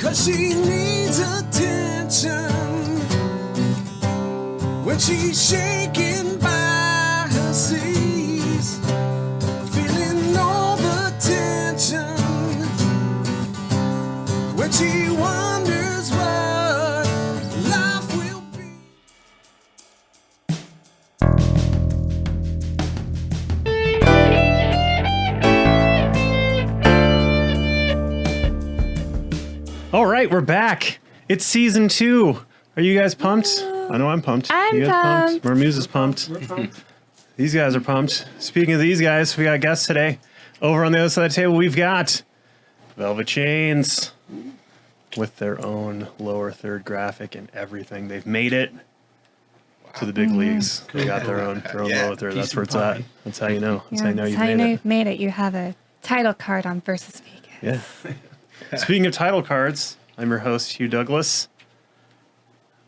'cause she needs attention when she's shaken by her seas, feeling all the tension when she wonders what life will be. All right, we're back. It's season 2. Are you guys pumped? I know I'm pumped. I'm you guys pumped. Marmuse is pumped. These guys are pumped. Speaking of these guys, we got guests today. Over on the other side of the table, we've got Velvet Chains with their own lower third graphic and everything. They've made it to the big leagues. They got their own lower third. That's where it's at. That's how you know. That's how you know That's you've how you made know it. you've made it. You have a title card on Versus Vegas. Yeah. Speaking of title cards, I'm your host, Hugh Douglas.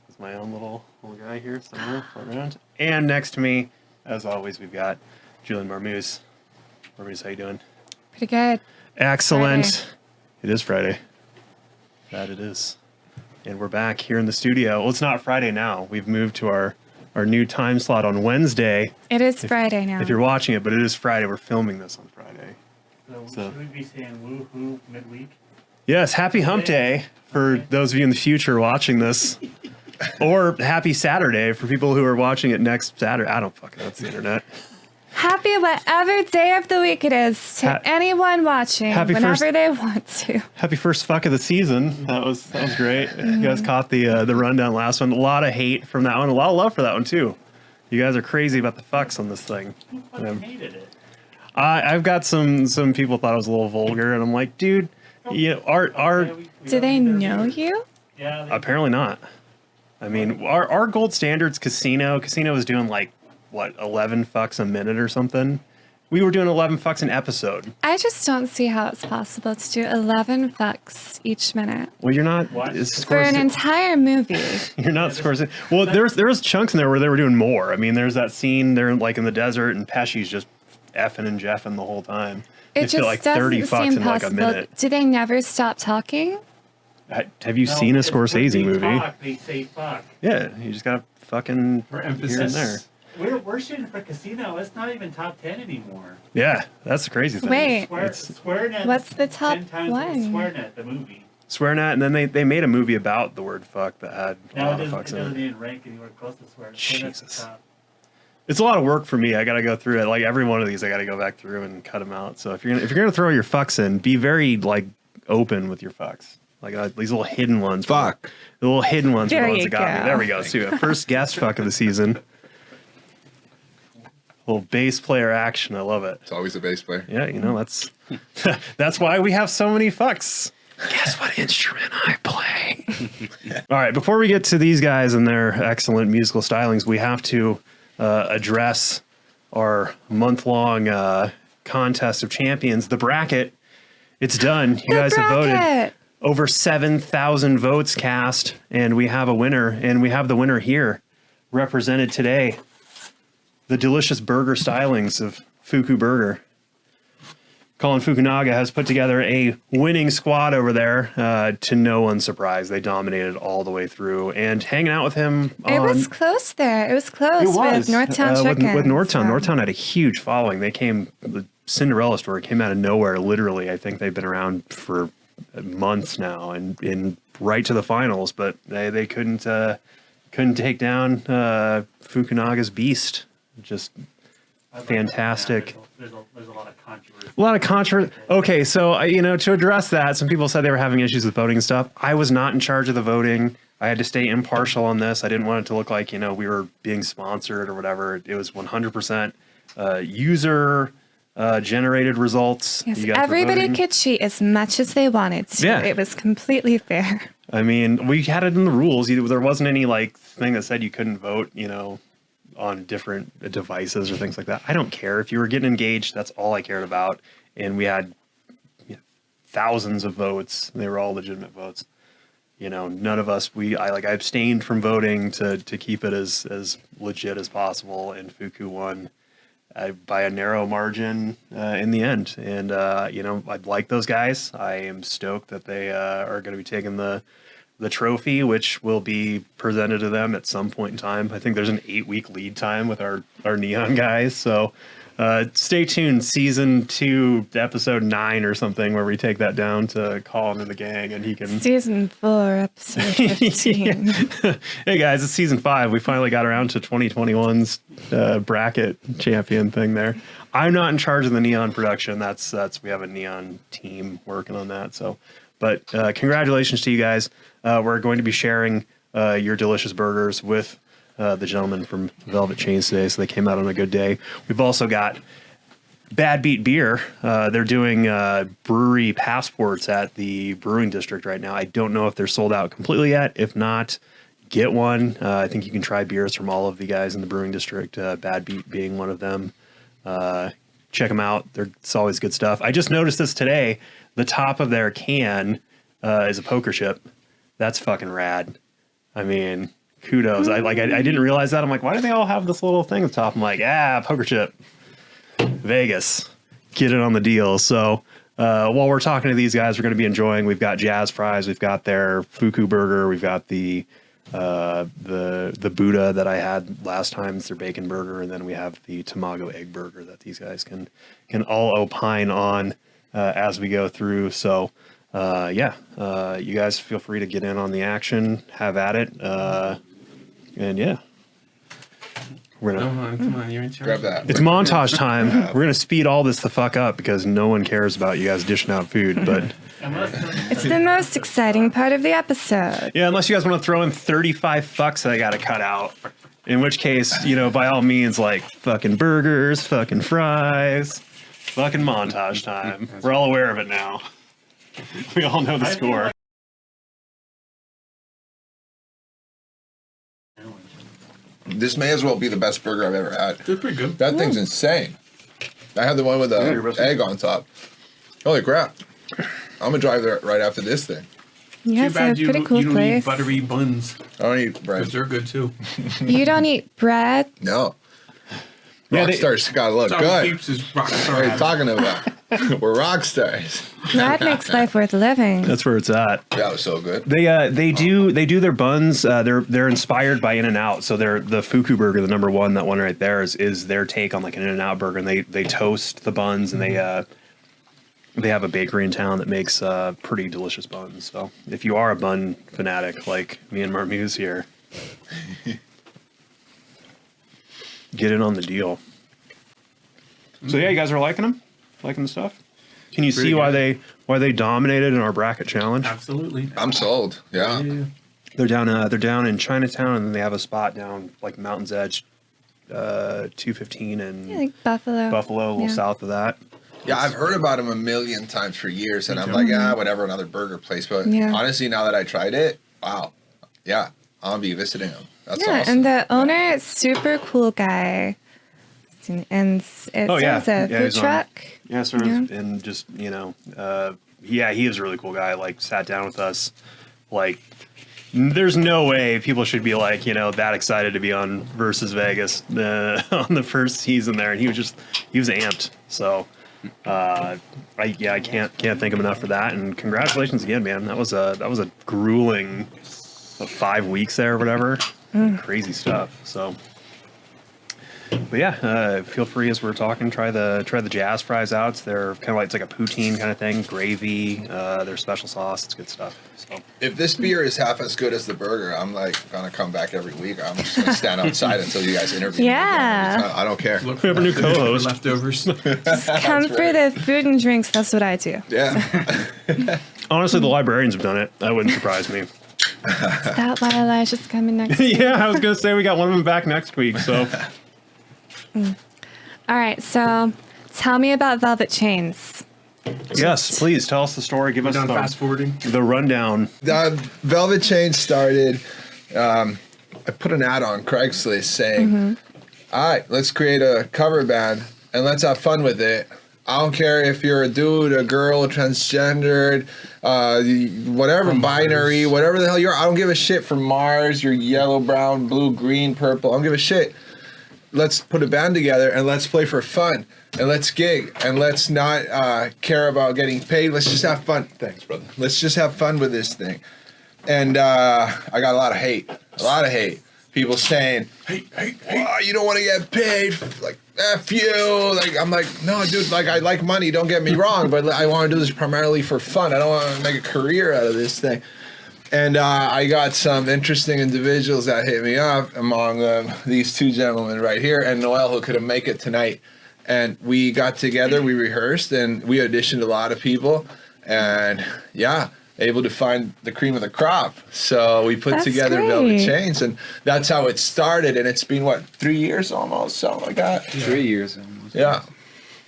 That's my own little guy here somewhere floating around. And next to me, as always, we've got Julian Marmuse. Marmuse, how you doing? Pretty good. Excellent. Friday. It is Friday. That it is. And we're back here in the studio. Well, it's not Friday now. We've moved to our new time slot on Wednesday. It is Friday now. If you're watching it, but it is Friday. We're filming this on Friday. So should we be saying woohoo midweek? Yes, happy hump day for those of you in the future watching this. Or happy Saturday for people who are watching it next Saturday. I don't fucking know. That's the internet. Happy whatever day of the week it is to anyone watching happy whenever first- they want to. Happy first fuck of the season. That was great. You guys caught the rundown last one. A lot of hate from that one. A lot of love for that one too. You guys are crazy about the fucks on this thing. Who fucking hated it? I've got some people thought I was a little vulgar, and I'm like, dude, you know, our Do they know you? Yeah. apparently not. I mean, our gold standards Casino. Casino was doing like what 11 fucks a minute or something. We were doing 11 fucks an episode. I just don't see how it's possible to do 11 fucks each minute Well, you're not. What? it's for an entire movie. You're not Scorsese. Well, there was chunks in there where they were doing more. I mean, there's that scene there like in the desert, and Pesci's just effing and jeffing the whole time. It It's just like 30 doesn't fucks seem in like a possible. minute. Do they never stop talking? Have you seen a Scorsese movie? They say fuck. Yeah, you just gotta fucking For here and emphasis. there. We're shooting for Casino. It's not even top 10 anymore. Yeah, that's the crazy thing. Wait. SwearNet. What's the top 10 times one? SwearNet, the movie. Swearing at, and then they made a movie about the word fuck that had a Now lot it of doesn't, fucks it in doesn't it. even rank anywhere close to SwearNet. SwearNet's the Jesus. top. It's a lot of work for me. I gotta go through it. Like every one of these, I gotta go back through and cut them out. So if you're gonna throw your fucks in, be very like open with your fucks. Like these little hidden ones. Fuck. The little hidden ones are There the ones you that got me. go. There we go. See, first guest fuck of the season. Little bass player action. I love it. It's always a bass player. Yeah, you know, that's that's why we have so many fucks. Guess what instrument I play? All right, before we get to these guys and their excellent musical stylings, we have to address our month-long contest of champions, the bracket. It's done. You guys have voted. Bracket. Over 7,000 votes cast, and we have a winner, and we have the winner here, represented today. The delicious burger stylings of Fuku Burger. Colin Fukunaga has put together a winning squad over there. To no one's surprise, they dominated all the way through. And hanging out with him It on... was close there. It was close It was. with Northtown Chicken. With Northtown. so. Northtown had a huge following. They came... The Cinderella story came out of nowhere, literally. I think they've been around for months now and in right to the finals, but they couldn't take down Fukunaga's beast. Just I'd like to- fantastic. There's a lot of controversy. A lot of controversy. Okay, so to address that, some people said they were having issues with voting and stuff. I was not in charge of the voting. I had to stay impartial on this. I didn't want it to look like we were being sponsored or whatever. It was 100% user generated results. Yes, You guys were everybody voting. could cheat as much as they wanted to. Yeah. It was completely fair. I mean, we had it in the rules. There wasn't any thing that said you couldn't vote, on different devices or things like that. I don't care. If you were getting engaged, that's all I cared about. And we had thousands of votes. They were all legitimate votes. None of us, I abstained from voting to keep it as legit as possible. And Fuku won by a narrow margin in the end. And you know, I like those guys. I am stoked that they are going to be taking the trophy, which will be presented to them at some point in time. I think there's an 8-week lead time with our Neon guys. So stay tuned, season 2, episode 9 or something, where we take that down to Colin and the gang, and he can. Season 4, episode 15. Hey guys, it's season 5. We finally got around to 2021's bracket champion thing there. I'm not in charge of the Neon production. That's we have a Neon team working on that. So, but congratulations to you guys. We're going to be sharing your delicious burgers with the gentleman from Velvet Chains today, so they came out on a good day. We've also got Bad Beat Beer. They're doing brewery passports at the Brewing District right now. I don't know if they're sold out completely yet. If not, get one. I think you can try beers from all of the guys in the Brewing District, Bad Beat being one of them. Check them out. It's always good stuff. I just noticed this today. The top of their can is a poker chip. That's fucking rad. I mean, kudos. I didn't realize that. I'm like, why do they all have this little thing at the top? I'm like, poker chip. Vegas. Get it on the deal. So while we're talking to these guys, we're going to be enjoying. We've got Jazz Fries. We've got their Fuku Burger. We've got the Buddha that I had last time. It's their bacon burger. And then we have the Tamago egg burger that these guys can all opine on as we go through. So you guys feel free to get in on the action, have at it, and yeah, we're gonna Come on, you're in charge. Grab that. it's montage time. We're gonna speed all this the fuck up because no one cares about you guys dishing out food. But It's the most exciting part of the episode. yeah, unless you guys want to throw in 35 fucks that I gotta cut out, in which case, you know, by all means, like fucking burgers, fucking fries, fucking montage time. We're all aware of it now. We all know the score. This may as well be the best burger I've ever had. They're pretty good. That thing's insane. I had the one with the egg on top. Holy crap. I'm gonna drive there right after this thing. Yes, Too bad it's a pretty cool you don't place. eat buttery buns, I don't eat because bread. they're good too. You don't eat bread? No. Yeah, they- Rockstars gotta look That's all good. keeps is rock What are you star. talking about? We're rock stars. Bread makes life worth living. That's where it's at. That was so good. They do their buns. They're inspired by In-N-Out. So they're the Fuku Burger, the number one, that one right there is their take on like an In-N-Out burger, and they toast the buns, and they have a bakery in town that makes pretty delicious buns. So if you are a bun fanatic like me and Marmuse here, get in on the deal. So yeah, you guys are liking them, liking the stuff. Can you see Pretty why they dominated in our bracket challenge? Absolutely. I'm sold. Yeah. They're down in Chinatown, and then they have a spot down like Mountain's Edge, 215 and Yeah, like Buffalo. Buffalo, a little Yeah. south of that. Yeah, I've heard about them a million times for years, and I'm like, whatever, another burger place. But Yeah. honestly, now that I tried it, wow. Yeah, I'll be visiting them. That's Yeah, awesome. and the owner is super cool guy. And it Oh, yeah. serves a Yeah, food he's on- truck. Yeah, sort of, Yeah. and just he is a really cool guy. Like, sat down with us. Like, there's no way people should be like that excited to be on Versus Vegas on the first season there, and he was amped. So, I can't thank him enough for that. And congratulations again, man. That was a grueling 5 weeks there or whatever. Crazy stuff. So. But yeah, feel free as we're talking. Try the Jazz Fries out. They're kind of like, it's like a poutine kind of thing, gravy. Their special sauce. It's good stuff. So If this beer is half as good as the burger, I'm like gonna come back every week. I'm just gonna stand outside until you guys interview me. Yeah. again. I don't care. Look We have a new leftovers- co-host. Leftovers. Come for the food and drinks. That's what I do. Yeah. honestly, the librarians have done it. That wouldn't surprise me. Is that why Elijah's coming next? Yeah, I was gonna say we got one of them back next week. So All right, so tell me about Velvet Chains. yes, please tell us the story. Give us Done fast forwarding. the rundown. Velvet Chain started. I put an ad on Craigslist saying, "All right, let's create a cover band and let's have fun with it. I don't care if you're a dude, a girl, transgendered, whatever, binary, whatever the hell you are. I don't give a shit from Mars. You're yellow, brown, blue, green, purple. I don't give a shit. let's put a band together and let's play for fun and let's gig and let's not care about getting paid. Let's just have fun. Thanks, brother. Let's just have fun with this thing. And I got a lot of hate. People saying, hey, you don't want to get paid. Like, F you. Like, I'm like, no, dude, like, I like money. Don't get me wrong. But I want to do this primarily for fun. I don't want to make a career out of this thing. And I got some interesting individuals that hit me up, among them these two gentlemen right here, and Noel, who couldn't make it tonight. And we got together, we rehearsed, and we auditioned a lot of people. And yeah, able to find the cream of the crop. So we put That's together great. Velvet Chains, and that's how it started. And it's been, what, 3 years almost, something like that? 3 years almost. Yeah.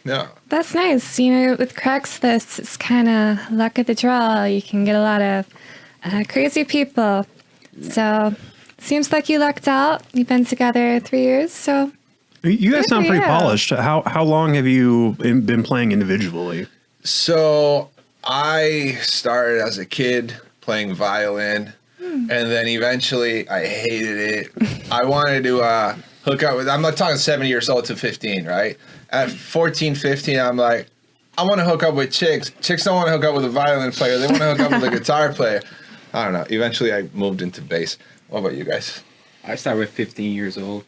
Yeah. That's nice. You know, with Craigslist, it's kind of luck of the draw. You can get a lot of crazy people. So, seems like you lucked out. You've been together 3 years, so You guys Good sound for pretty you. polished. How long have you been playing individually? So I started as a kid playing violin, and then eventually I hated it. I wanted to hook up with, I'm not talking 7 years old to 15, right? At 14, 15, I'm like, I want to hook up with chicks. Chicks don't want to hook up with a violin player. They want to hook up with a guitar player. I don't know. Eventually I moved into bass. What about you guys? I started with 15 years old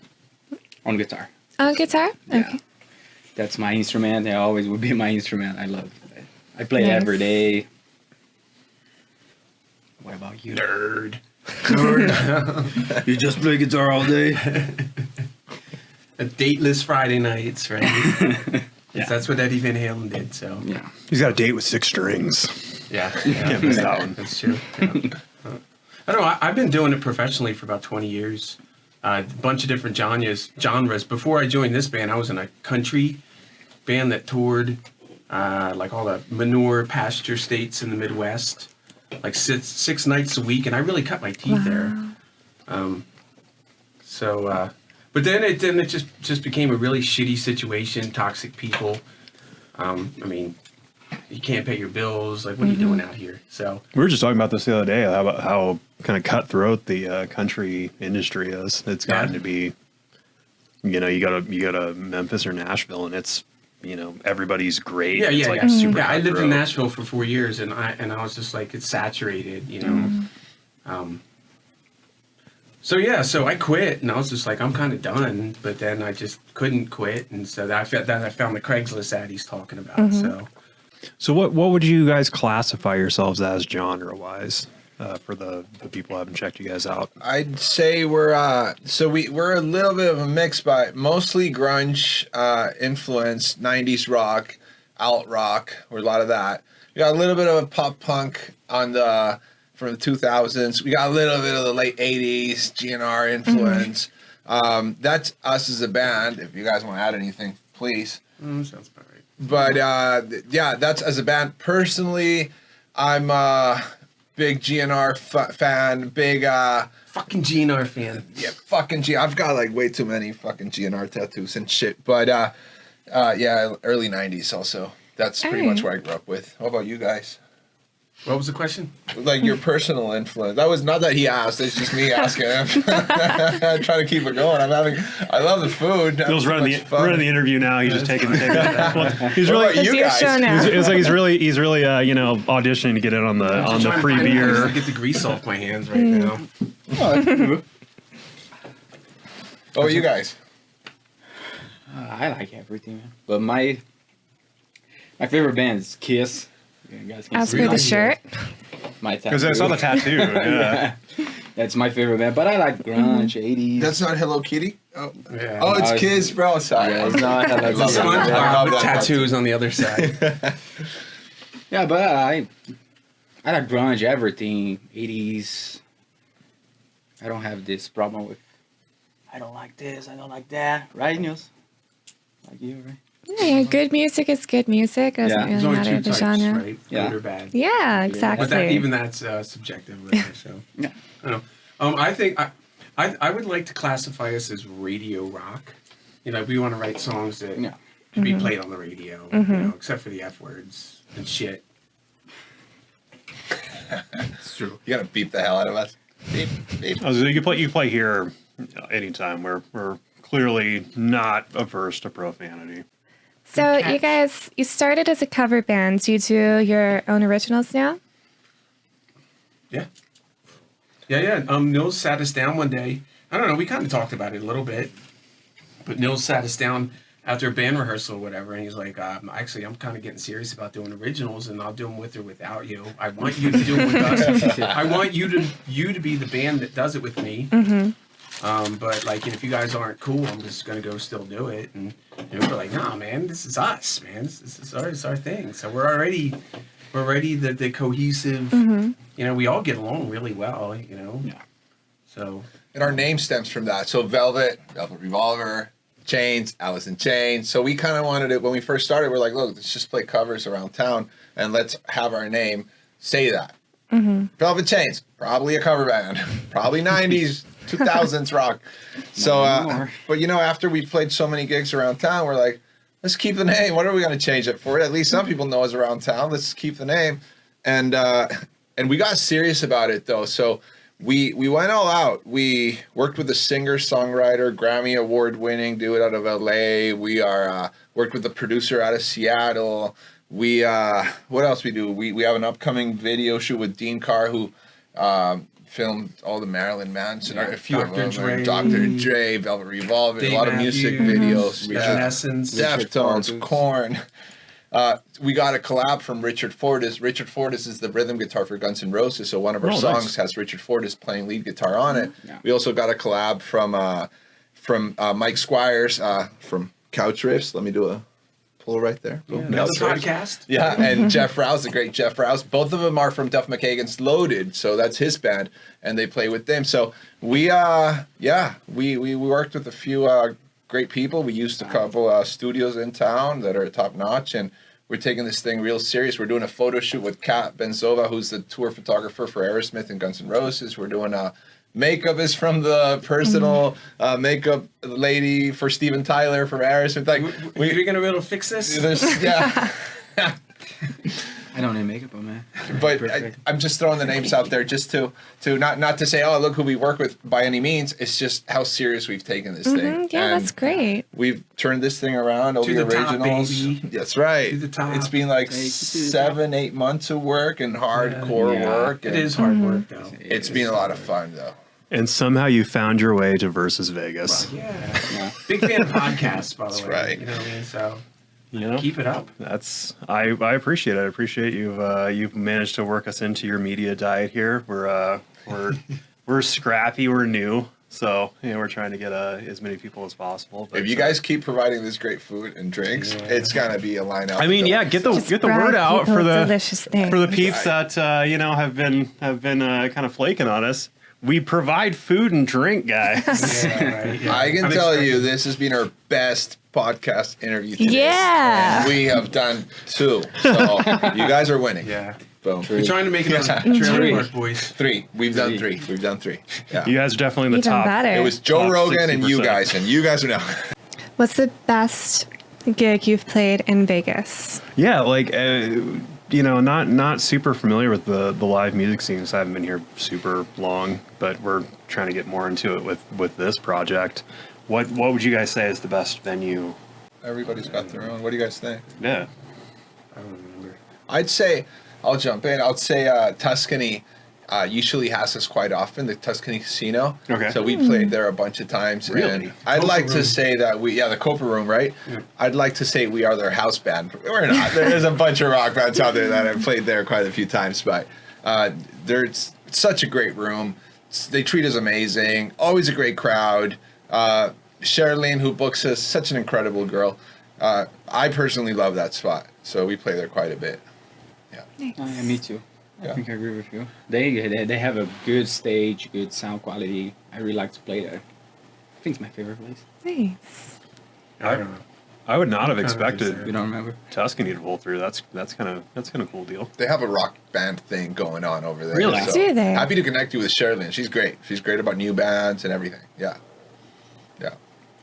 on guitar. on guitar? Yeah. Okay. That's my instrument. It always will be my instrument. I love it. I play Nice. every day. What about you? Nerd. You just play guitar all day? A dateless Friday nights, right? Yeah. That's what Eddie Van Halen did. So Yeah. He's got a date with 6 strings. yeah, Can't miss that one. That's true. Yeah. I don't know. I've been doing it professionally for about 20 years. A bunch of different genres. Before I joined this band, I was in a country band that toured like all the manure pasture states in the Midwest, like six nights a week, and I really cut my teeth there. But then it just became a really shitty situation, toxic people. I mean, you can't pay your bills. Like, what are you doing out here? So We were just talking about this the other day, about how kind of cutthroat the country industry is. It's gotten Yeah. to be, you know, you go to Memphis or Nashville, and it's, you know, everybody's great. yeah, It's yeah, like yeah. super Yeah, I lived in cutthroat. Nashville for 4 years, and I was just like, it's saturated, you know. So yeah, so I quit, and I was just like, I'm kind of done. But then I just couldn't quit, and so I found the Craigslist ad he's talking about. So what would you guys classify yourselves as genre-wise for the people who haven't checked you guys out? I'd say we're we're a little bit of a mix, but mostly grunge influence, 90s rock, alt rock, or a lot of that. We got a little bit of a pop punk on the from the 2000s. We got a little bit of the late 80s GNR influence. That's us as a band. If you guys want to add anything, please. Sounds about right. But yeah, that's as a band. Personally, I'm a big GNR fan. Big Fucking GNR fan. yeah, fucking G. I've got like way too many fucking GNR tattoos and shit. But yeah, early 90s also. That's pretty much where I grew up with. How about you guys? What was the question? Like your personal influence. That was not that he asked. It's just me asking him. I'm trying to keep it going. I love the food. Bill's running the interview now. He's just taking well, he's What really. about It's you your guys? show now. It's like he's really you know, auditioning to get in on the I'm trying to free find ways beer. to get the grease off my hands right now. Oh, you guys. I like everything, man. But my favorite band is Kiss. You guys can As see for the my- shirt, my Because I saw the tattoo. Yeah. That's my favorite band. But I like grunge, 80s. That's not Hello Kitty? Oh, Yeah. oh it's No, Kids, bro. Sorry. Yeah, it's not Hello I love Kitty. that. SpongeBob I love with that. tattoos on the other side. Yeah, but I like grunge, everything, 80s. I don't have this problem with, I don't like this, I don't like that. Right, Niels? Like you, right? yeah, good music is good music. It doesn't Yeah. There's really only matter two the types, genre. right? Yeah. Good or bad. Yeah, exactly. But that, even that's subjective. Whatever, so. Yeah. I don't know. I think I would like to classify us as radio rock. You know, we want to write songs that Yeah. can be played on the radio, you know, except for the F words and shit. It's true. You gotta beep the hell out of us. Beep, beep. Oh, so you play here anytime. We're clearly not averse to profanity. So you guys, you started as a cover band. Do you do your own originals now? Yeah. Nils sat us down one day. I don't know. We kind of talked about it a little bit, but Nils sat us down after a band rehearsal or whatever, and he's like, "Actually, I'm kind of getting serious about doing originals, and I'll do them with or without you. I want you to do it with us. I want you to be the band that does it with me. But like, if you guys aren't cool, I'm just gonna go still do it." And we're like, "Nah, man, this is us, man. This is our thing." So we're already the cohesive. We all get along really well. Yeah. So. And our name stems from that. So Velvet Revolver, Chains, Alice in Chains. So we kind of wanted it when we first started. We're like, look, let's just play covers around town and let's have our name say that. Velvet Chains, probably a cover band, probably 90s, 2000s rock. So, but after we played so many gigs around town, we're like, let's keep the name. What are we going to change it for? At least some people know us around town. Let's keep the name. And we got serious about it though. So we went all out. We worked with a singer-songwriter, Grammy Award-winning, dude out of LA. We are worked with a producer out of Seattle. We what else we do? We have an upcoming video shoot with Dean Carr, who filmed all the Marilyn Manson, a few Dr. of them, Dre. Dr. Dre, Velvet Revolver, Dave a lot of music Matthews, videos. Evanescence. Deftones, Korn. We got a collab from Richard Fortas. Richard Fortas is the rhythm guitar for Guns N' Roses, so one of our songs has Richard Fortas playing lead guitar on it. Yeah. We also got a collab from Mike Squires from Couch Riffs. Let me do a pull right there. Boom. Another Couch Riffs. podcast. Yeah, and Jeff Rouse, the great Jeff Rouse. Both of them are from Duff McKagan's Loaded, so that's his band, and they play with them. So we worked with a few great people. We used a couple studios in town that are top notch, and we're taking this thing real serious. We're doing a photo shoot with Kat Benzova, who's the tour photographer for Aerosmith and Guns N' Roses. We're doing makeup is from the personal makeup lady for Steven Tyler from Aerosmith. Like We're gonna be able to fix this. yeah. I don't need makeup on, man. But I'm just throwing the names out there just to not to say, oh, look who we work with by any means. It's just how serious we've taken this thing. Yeah, And that's great. we've turned this thing around over To the the top, originals. baby. That's right. To the top. It's been like Take it to the 7-8 months of work and hardcore Yeah. work. It and is hard work though. It's been a lot of fun though. And somehow you found your way to Versus Vegas. Yeah. Big fan of podcasts, by the That's way. right. You know what I mean? So You know, keep it up. that's I appreciate it. I appreciate you've managed to work us into your media diet here. We're scrappy. We're new, so we're trying to get as many people as possible. But, If you guys keep providing this great food and drinks, it's gonna be a lineup. I mean, yeah, get the brag word out people for the delicious things. for the peeps that have been kind of flaking on us. We provide food and drink, guys. Yeah, right. Yeah. I can I'm tell expecting- you, this has been our best podcast interview today. Yeah. We have done 2, so you guys are winning. Yeah. Boom. We're trying to make it Yeah. on Trailer Park Boys. 3. We've done 3. We've done 3. Yeah. You guys are definitely in the Even top. better. It was Joe Top Rogan and you 60%. guys, and you guys are now. What's the best gig you've played in Vegas? Yeah, like not super familiar with the live music scene, so I haven't been here super long, but we're trying to get more into it with this project. What would you guys say is the best venue? Everybody's got their own. What do you guys think? Yeah. I don't remember. I'd say, I'll jump in. I'd say Tuscany usually has us quite often, the Tuscany Casino. Okay. So we played there a bunch of times. Really? And I'd like to say that the Copa Room, right? Yeah. I'd like to say we are their house band. We're not. There's a bunch of rock bands out there that have played there quite a few times, but there's such a great room. They treat us amazing. Always a great crowd. Sherilyn, who books us, such an incredible girl. I personally love that spot, so we play there quite a bit. Yeah, me too. Yeah. I think I agree with you. They have a good stage, good sound quality. I really like to play there. I think it's my favorite place. Nice. I don't know. I would not have Kind of expected is You don't remember? Tuscany to pull through. That's kind of a cool deal. They have a rock band thing going on over there. Really? So Do they? happy to connect you with Sherilyn. She's great. She's great about new bands and everything. Yeah.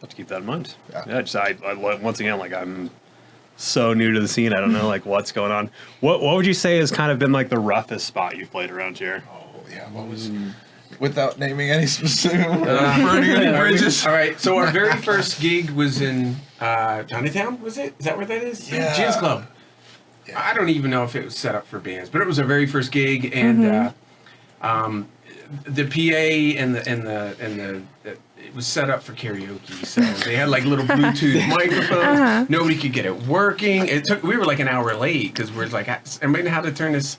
Have to keep that in mind. Yeah. Just I once again, like, I'm so new to the scene. I don't know like what's going on. What would you say has kind of been like the roughest spot you've played around here? Oh yeah. What was? without naming any specific, burning any bridges. All right, so our very first gig was in Johnnytown, was it? Is that where that is? Yeah. Gins Club. Yeah. I don't even know if it was set up for bands, but it was our very first gig, and the PA and the it was set up for karaoke, so they had like little Bluetooth microphones. Nobody could get it working. We were like an hour late because we're like, I mean, how to turn this.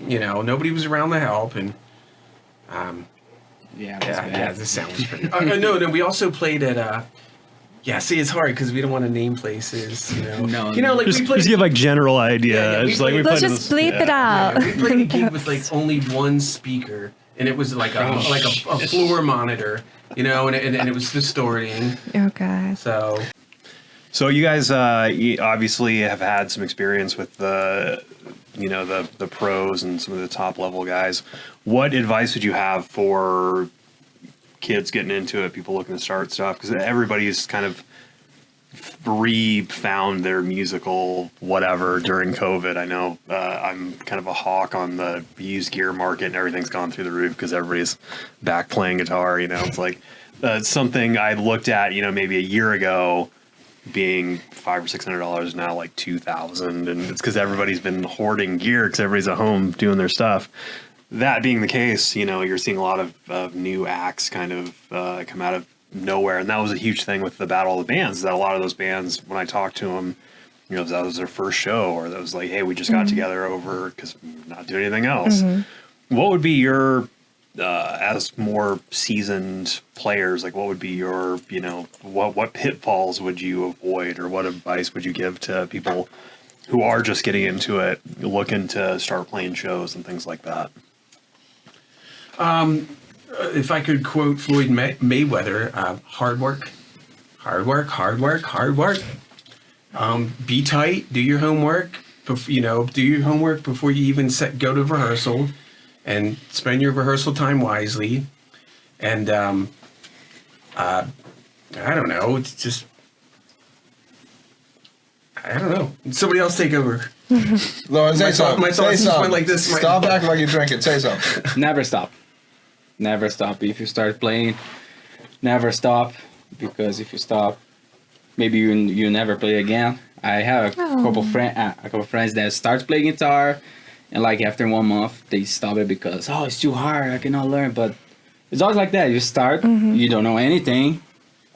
Nobody was around to help, and yeah, this sounds pretty. No, we also played at. See, it's hard because we don't want to name places. No. Like Just, we played. just give like general idea. Yeah, we It's like we We'll played just this- bleep yeah. it out. We played a gig with like only one speaker, and it was like a floor monitor, and it was distorting. Oh god. So you guys you obviously have had some experience with the pros and some of the top level guys. What advice would you have for kids getting into it, people looking to start stuff? Because everybody's kind of found their musical whatever during COVID. I know I'm kind of a hawk on the used gear market, and everything's gone through the roof because everybody's back playing guitar. It's like something I looked at, maybe a year ago, being $500 or $600 now, like $2,000, and it's because everybody's been hoarding gear because everybody's at home doing their stuff. That being the case, you're seeing a lot of new acts kind of come out of nowhere, and that was a huge thing with the Battle of the Bands. That a lot of those bands, when I talked to them, that was their first show, or that was like, hey, we just got together over because we're not doing anything else. What would be your as more seasoned players, like what would be your, what pitfalls would you avoid, or what advice would you give to people who are just getting into it, looking to start playing shows and things like that? If I could quote Floyd Mayweather, hard work. Be tight. Do your homework. Do your homework before you even go to rehearsal, and spend your rehearsal time wisely. And I don't know. It's just I don't know. Somebody else take over. Lauren, say something. My Say thoughts just something. went like this. Stop acting like you're drinking. Say something. Never stop. Never stop. If you start playing, never stop, because if you stop, maybe you never play again. I have a couple friends that start playing guitar, and like after 1 month they stop it because it's too hard. I cannot learn. But it's always like that. You start, you don't know anything,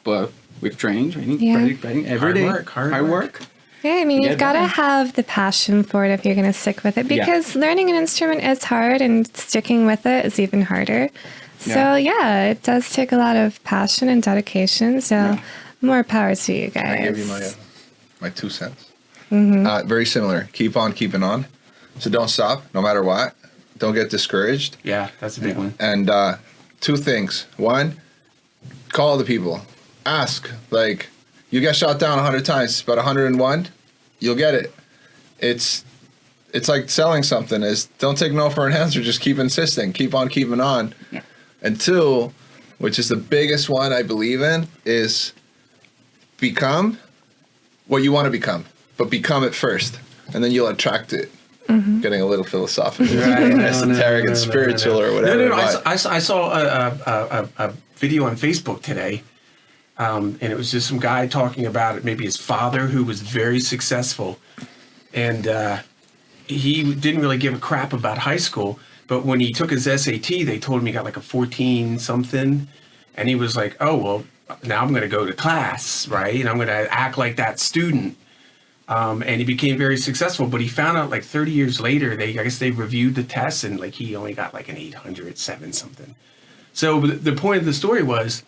but with training, practicing every day, hard work. Yeah, I mean, Yeah, you've got to definitely. have the passion for it if you're going to stick with it, because learning an instrument is hard and sticking with it is even harder. So, yeah, it does take a lot of passion and dedication. So, more power to you guys. I give you my 2 cents. Very similar. Keep on keeping on. So don't stop, no matter what. Don't get discouraged. Yeah, that's a big one. And 2 things. 1, call the people. Ask. Like, you get shot down 100 times, but 101, you'll get it. It's like selling something. Is don't take no for an answer. Just keep insisting. Keep on keeping on. Yeah. And 2, which is the biggest one I believe in, is become what you want to become, but become it first, and then you'll attract it. Getting a little philosophical, esoteric, and spiritual, or whatever. No. but- I saw a video on Facebook today, and it was just some guy talking about maybe his father, who was very successful, and he didn't really give a crap about high school. But when he took his SAT, they told him he got like a 14 something, and he was like, "Oh well, now I'm going to go to class, right? And I'm going to act like that student." And he became very successful, but he found out like 30 years later, I guess they reviewed the tests, and like he only got like an 807 something. So the point of the story was,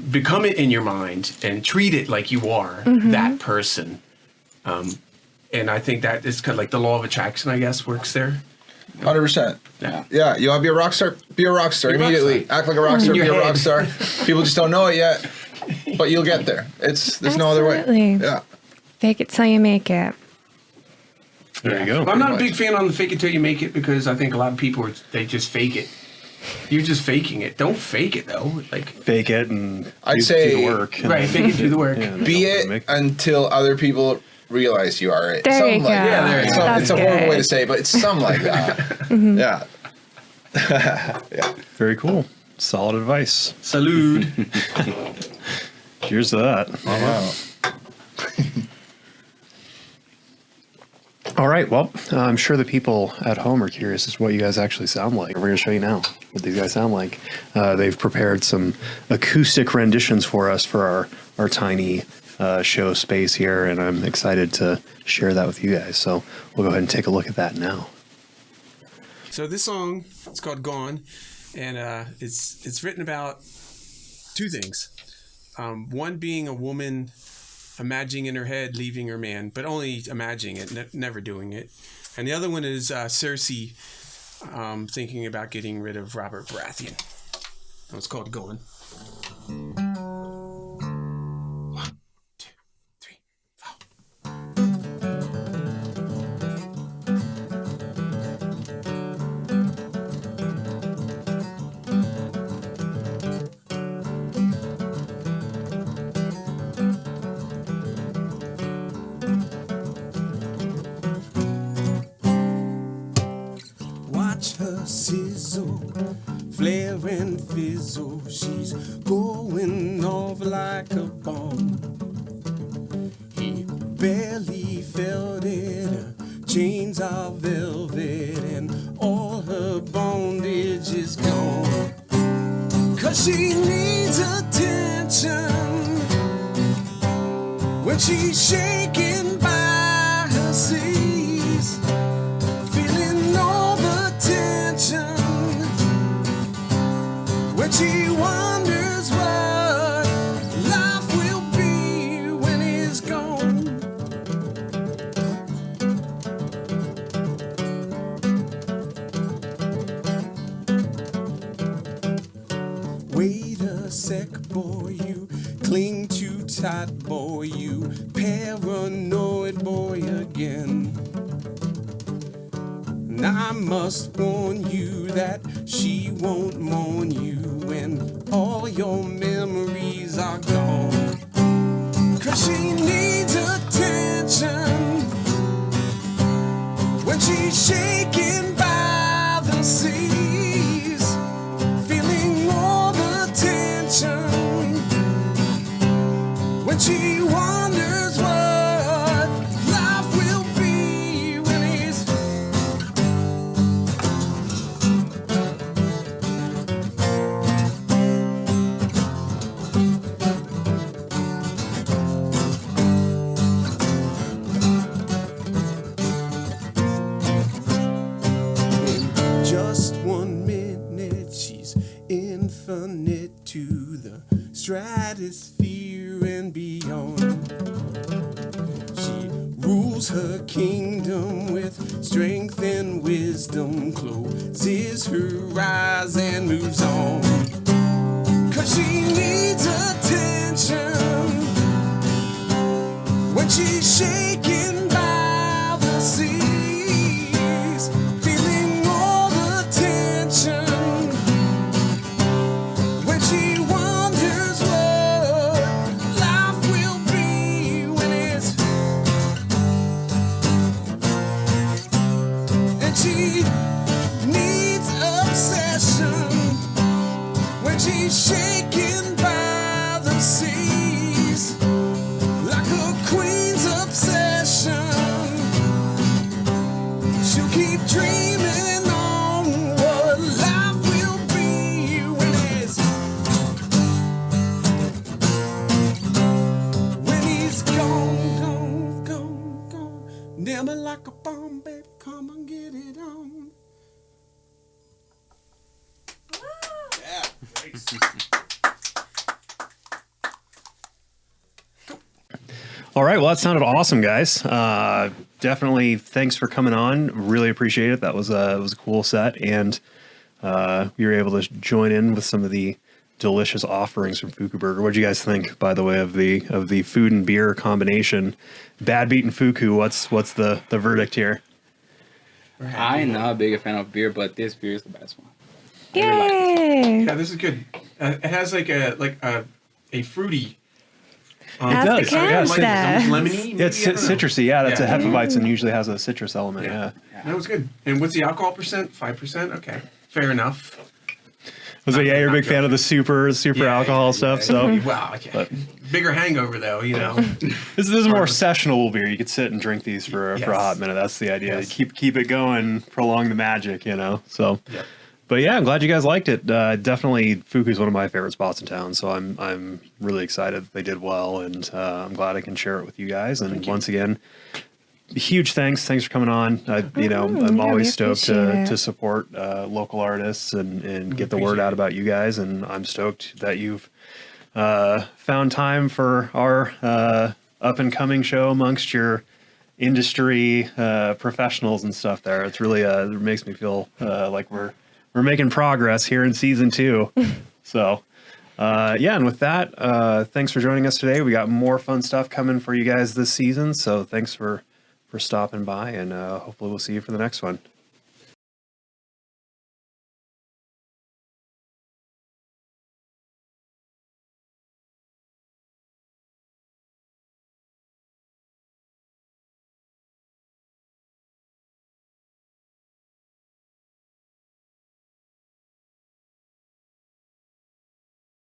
become it in your mind and treat it like you are that person. And I think that is kind of like the law of attraction, I guess, works there. 100%. Yeah. Yeah, you want to be a rock star? Be a rock star Be a rock immediately. star. Act like a rock star. In Be your a rock head. star. People just don't know it yet, but you'll get there. There's no other way. Absolutely. Yeah. Fake it till you make it. There you go. I'm not a much. big fan on the fake it till you make it, because I think a lot of people they just fake it. You're just faking it. Don't fake it though. Like Fake it and I'd do say- the work. and right, fake it, do the work. Yeah, Be don't it make- until other people realize you are it. There you Something like go. that. Yeah, there you It's go. some- That's it's a horrible way good. to say it, but it's something like that. Yeah. Yeah. Very cool. Solid advice. Salute. Cheers to that. Wow. All right. Well, I'm sure the people at home are curious as to what you guys actually sound like. We're going to show you now what these guys sound like. They've prepared some acoustic renditions for us for our tiny show space here, and I'm excited to share that with you guys. So we'll go ahead and take a look at that now. So this song, it's called "Gone," and it's written about two things. One being a woman imagining in her head leaving her man, but only imagining it, never doing it. And the other one is Cersei thinking about getting rid of Robert Baratheon. And it's called "Gone." 1, 2, 3, 4. Watch her sizzle, flare and fizzle. She's going off like a bomb. He barely felt it. Her chains are velvet and all her bondage is gone. 'Cause she needs attention when she's shaken by her seas. Feeling all the tension when she wonders what life will be when it's gone. Wait a sec, boy, you cling too tight, boy, you paranoid boy again. And I must warn you that she won't mourn you when all your memories are gone. 'Cause she needs attention when she's shaken by the seas, feeling all the tension when she wonders what life will be when it's. In just 1 minute, she's infinite to the stratosphere and beyond. She rules her kingdom with strength and wisdom, closes her eyes and moves on. 'Cause she needs attention when she's shaken by the seas, feeling all the tension when she wonders what life will be when it's. And she needs obsession when she's shaken by the seas, like a queen's obsession. She'll keep dreaming on what life will be when it's. When he's gone, gone, gone, gone. Never like a bomb, baby, come and get it on. All right. Well, that sounded awesome, guys. Definitely thanks for coming on. Really appreciate it. That was a cool set. And you were able to join in with some of the delicious offerings from Fuku Burger. What do you guys think, by the way, of the food and beer combination? Bad Beat and Fuku, what's the verdict here? I'm not a big fan of beer, but this beer is the best one. Yay! Yeah, this is good. It has like a fruity. As the does, can yes. like says. lemony. Yeah, it's maybe? I don't know. citrusy. Yeah, that's Yeah. a Hefeweizen usually has a citrus element. Yeah. That was good. And what's the alcohol percent? 5%? Okay. fair enough. So yeah, you're a Not big fan of the super Yeah, alcohol yeah, stuff. yeah. So Wow, I can't. Bigger hangover though, you know. this is a more sessionable beer. You could sit and drink these for a Yes. hot minute. That's the idea. Yes. Keep it going, prolong the magic, you know. So, Yep. but yeah, I'm glad you guys liked it. Definitely, Fuku's one of my favorite spots in town. So I'm really excited that they did well, and I'm glad I can share it with you guys. And once again, huge thanks for coming on. I'm yeah, we always stoked appreciate it. to support local artists and get the appreciate word out it. about you guys. And I'm stoked that you've found time for our up and coming show amongst your industry professionals and stuff. There, it's really it makes me feel like we're making progress here in season 2. So. Yeah, and with that, thanks for joining us today. We got more fun stuff coming for you guys this season. So thanks for stopping by, and hopefully we'll see you for the next one.